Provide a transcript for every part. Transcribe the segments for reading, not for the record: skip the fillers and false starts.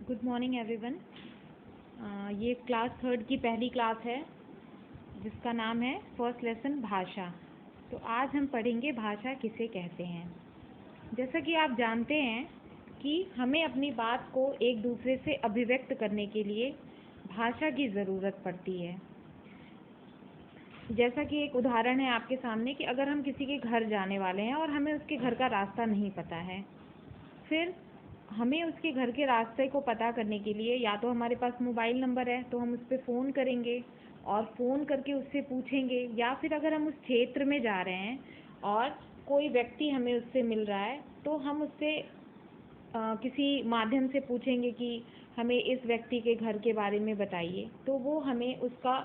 Good morning everyone. ये class third की पहली क्लास है जिसका नाम है फर्स्ट लेसन भाषा। तो आज हम पढ़ेंगे भाषा किसे कहते हैं। जैसा कि आप जानते हैं कि हमें अपनी बात को एक दूसरे से अभिव्यक्त करने के लिए भाषा की ज़रूरत पड़ती है। जैसा कि एक उदाहरण है आपके सामने कि अगर हम किसी के घर जाने वाले हैं और हमें उसके घर का रास्ता नहीं पता है, फिर हमें उसके घर के रास्ते को पता करने के लिए या तो हमारे पास मोबाइल नंबर है तो हम उस पर फ़ोन करेंगे और फ़ोन करके उससे पूछेंगे, या फिर अगर हम उस क्षेत्र में जा रहे हैं और कोई व्यक्ति हमें उससे मिल रहा है तो हम उससे किसी माध्यम से पूछेंगे कि हमें इस व्यक्ति के घर के बारे में बताइए। तो वो हमें उसका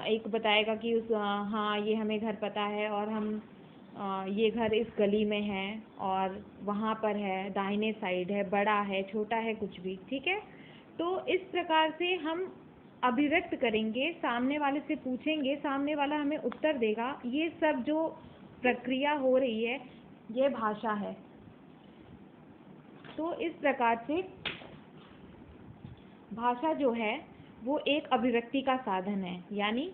एक बताएगा कि हाँ, ये हमें घर पता है और हम ये घर इस गली में है और वहाँ पर है, दाहिने साइड है, बड़ा है, छोटा है, कुछ भी, ठीक है। तो इस प्रकार से हम अभिव्यक्त करेंगे, सामने वाले से पूछेंगे, सामने वाला हमें उत्तर देगा। ये सब जो प्रक्रिया हो रही है ये भाषा है। तो इस प्रकार से भाषा जो है वो एक अभिव्यक्ति का साधन है, यानी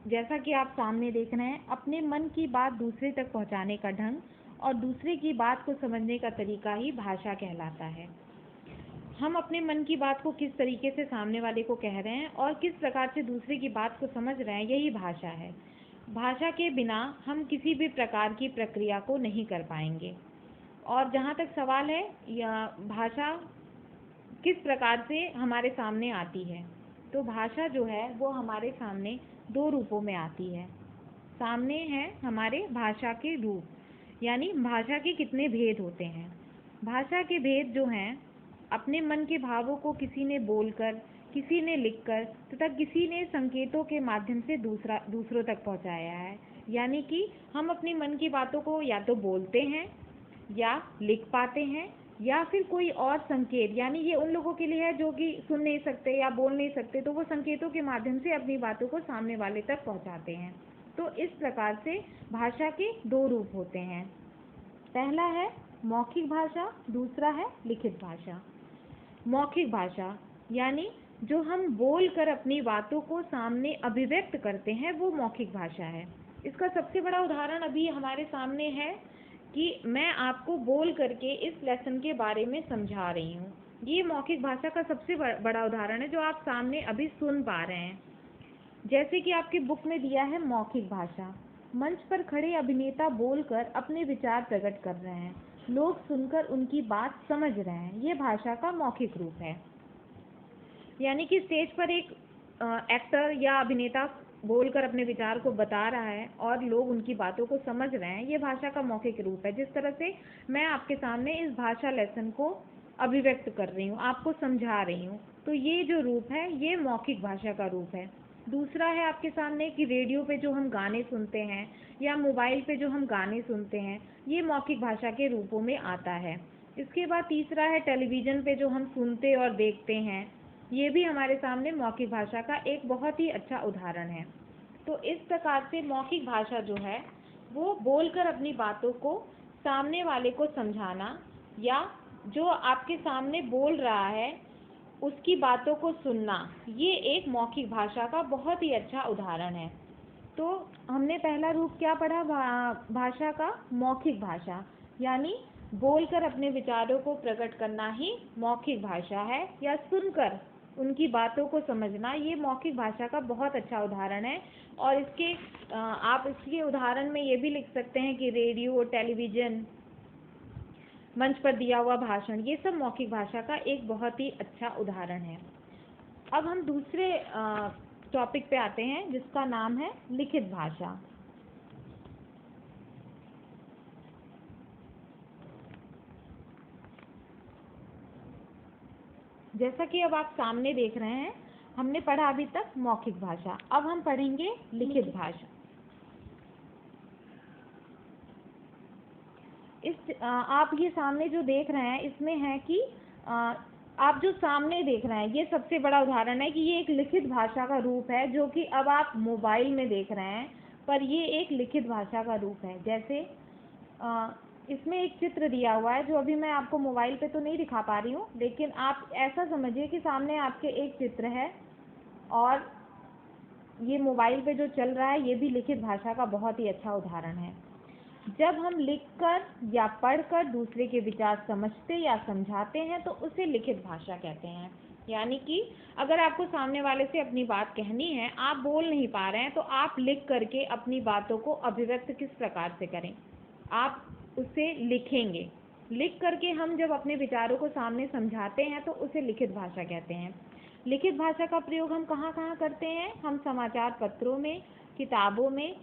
जैसा कि आप सामने देख रहे हैं, अपने मन की बात दूसरे तक पहुंचाने का ढंग और दूसरे की बात को समझने का तरीका ही भाषा कहलाता है। हम अपने मन की बात को किस तरीके से सामने वाले को कह रहे हैं और किस प्रकार से दूसरे की बात को समझ रहे हैं, यही भाषा है। भाषा के बिना हम किसी भी प्रकार की प्रक्रिया को नहीं कर पाएंगे। और जहाँ तक सवाल है या भाषा किस प्रकार से हमारे सामने आती है, तो भाषा जो है वो हमारे सामने दो रूपों में आती है। सामने है हमारे भाषा के रूप, यानी भाषा के कितने भेद होते हैं। भाषा के भेद जो हैं, अपने मन के भावों को किसी ने बोलकर, किसी ने लिखकर तथा किसी ने संकेतों के माध्यम से दूसरों तक पहुंचाया है। यानी कि हम अपने मन की बातों को या तो बोलते हैं या लिख पाते हैं, या फिर कोई और संकेत, यानी ये उन लोगों के लिए है जो कि सुन नहीं सकते या बोल नहीं सकते, तो वो संकेतों के माध्यम से अपनी बातों को सामने वाले तक पहुंचाते हैं। तो इस प्रकार से भाषा के दो रूप होते हैं। पहला है मौखिक भाषा, दूसरा है लिखित भाषा। मौखिक भाषा यानी जो हम बोल कर अपनी बातों को सामने अभिव्यक्त करते हैं, वो मौखिक भाषा है। इसका सबसे बड़ा उदाहरण अभी हमारे सामने है कि मैं आपको बोल करके इस लेसन के बारे में समझा रही हूँ। ये मौखिक भाषा का सबसे बड़ा उदाहरण है जो आप सामने अभी सुन पा रहे हैं। जैसे कि आपकी बुक में दिया है मौखिक भाषा। मंच पर खड़े अभिनेता बोलकर अपने विचार प्रकट कर रहे हैं, लोग सुनकर उनकी बात समझ रहे हैं। ये भाषा का मौखिक रूप है। यानी कि स्टेज पर एक एक्टर या अभिनेता बोलकर अपने विचार को बता रहा है और लोग उनकी बातों को समझ रहे हैं। ये भाषा का मौखिक रूप है। जिस तरह से मैं आपके सामने इस भाषा लेसन को अभिव्यक्त कर रही हूँ, आपको समझा रही हूँ, तो ये जो रूप है ये मौखिक भाषा का रूप है। दूसरा है आपके सामने कि रेडियो पे जो हम गाने सुनते हैं या मोबाइल पे जो हम गाने सुनते हैं, ये मौखिक भाषा के रूपों में आता है। इसके बाद तीसरा है टेलीविज़न पे जो हम सुनते और देखते हैं, ये भी हमारे सामने मौखिक भाषा का एक बहुत ही अच्छा उदाहरण है। तो इस प्रकार से मौखिक भाषा जो है वो बोलकर अपनी बातों को सामने वाले को समझाना, या जो आपके सामने बोल रहा है उसकी बातों को सुनना, ये एक मौखिक भाषा का बहुत ही अच्छा उदाहरण है। तो हमने पहला रूप क्या पढ़ा भाषा का? मौखिक भाषा, यानी बोलकर अपने विचारों को प्रकट करना ही मौखिक भाषा है, या सुनकर उनकी बातों को समझना, ये मौखिक भाषा का बहुत अच्छा उदाहरण है। और आप इसके उदाहरण में ये भी लिख सकते हैं कि रेडियो, टेलीविज़न, मंच पर दिया हुआ भाषण, ये सब मौखिक भाषा का एक बहुत ही अच्छा उदाहरण है। अब हम दूसरे टॉपिक पे आते हैं जिसका नाम है लिखित भाषा। जैसा कि अब आप सामने देख रहे हैं, हमने पढ़ा अभी तक मौखिक भाषा, अब हम पढ़ेंगे लिखित भाषा। आप ये सामने जो देख रहे हैं इसमें है कि आप जो सामने देख रहे हैं ये सबसे बड़ा उदाहरण है कि ये एक लिखित भाषा का रूप है, जो कि अब आप मोबाइल में देख रहे हैं, पर ये एक लिखित भाषा का रूप है। जैसे इसमें एक चित्र दिया हुआ है जो अभी मैं आपको मोबाइल पे तो नहीं दिखा पा रही हूँ, लेकिन आप ऐसा समझिए कि सामने आपके एक चित्र है और ये मोबाइल पे जो चल रहा है ये भी लिखित भाषा का बहुत ही अच्छा उदाहरण है। जब हम लिखकर या पढ़कर दूसरे के विचार समझते या समझाते हैं तो उसे लिखित भाषा कहते हैं। यानी कि अगर आपको सामने वाले से अपनी बात कहनी है, आप बोल नहीं पा रहे हैं, तो आप लिख करके अपनी बातों को अभिव्यक्त किस प्रकार से करें, आप उसे लिखेंगे। लिख करके हम जब अपने विचारों को सामने समझाते हैं तो उसे लिखित भाषा कहते हैं। लिखित भाषा का प्रयोग हम कहाँ कहाँ करते हैं? हम समाचार पत्रों में, किताबों में,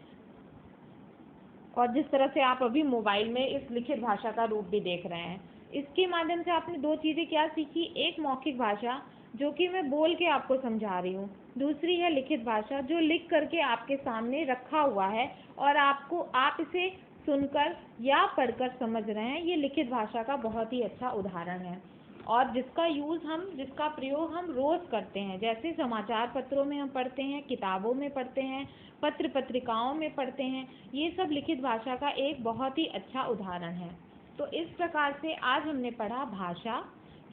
और जिस तरह से आप अभी मोबाइल में इस लिखित भाषा का रूप भी देख रहे हैं। इसके माध्यम से आपने दो चीज़ें क्या सीखी? एक मौखिक भाषा जो कि मैं बोल के आपको समझा रही हूँ, दूसरी है लिखित भाषा जो लिख करके आपके सामने रखा हुआ है और आप इसे सुनकर या पढ़कर समझ रहे हैं। ये लिखित भाषा का बहुत ही अच्छा उदाहरण है और जिसका प्रयोग हम रोज़ करते हैं, जैसे समाचार पत्रों में हम पढ़ते हैं, किताबों में पढ़ते हैं, पत्र पत्रिकाओं में पढ़ते हैं। ये सब लिखित भाषा का एक बहुत ही अच्छा उदाहरण है। तो इस प्रकार से आज हमने पढ़ा भाषा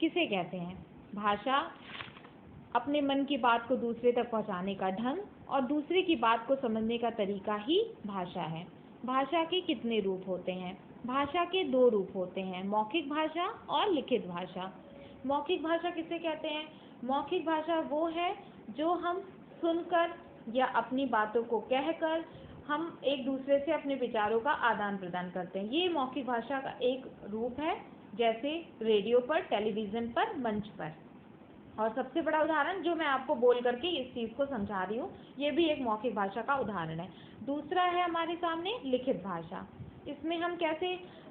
किसे कहते हैं। भाषा अपने मन की बात को दूसरे तक पहुंचाने का ढंग और दूसरे की बात को समझने का तरीका ही भाषा है। भाषा के कितने रूप होते हैं? भाषा के दो रूप होते हैं, मौखिक भाषा और लिखित भाषा। मौखिक भाषा किसे कहते हैं? मौखिक भाषा वो है जो हम सुनकर या अपनी बातों को कहकर हम एक दूसरे से अपने विचारों का आदान प्रदान करते हैं। ये मौखिक भाषा का एक रूप है, जैसे रेडियो पर, टेलीविज़न पर, मंच पर। और सबसे बड़ा उदाहरण जो मैं आपको बोल करके इस चीज़ को समझा रही हूँ, ये भी एक मौखिक भाषा का उदाहरण है। दूसरा है हमारे सामने लिखित भाषा।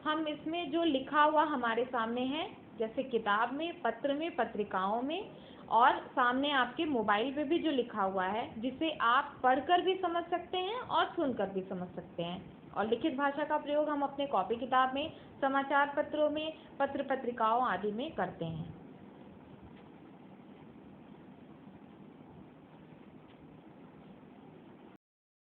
हम इसमें जो लिखा हुआ हमारे सामने है, जैसे किताब में, पत्र में, पत्रिकाओं में, और सामने आपके मोबाइल पे भी जो लिखा हुआ है, जिसे आप पढ़कर भी समझ सकते हैं और सुनकर भी समझ सकते हैं। और लिखित भाषा का प्रयोग हम अपने कॉपी किताब में, समाचार पत्रों में, पत्र पत्रिकाओं आदि में करते हैं।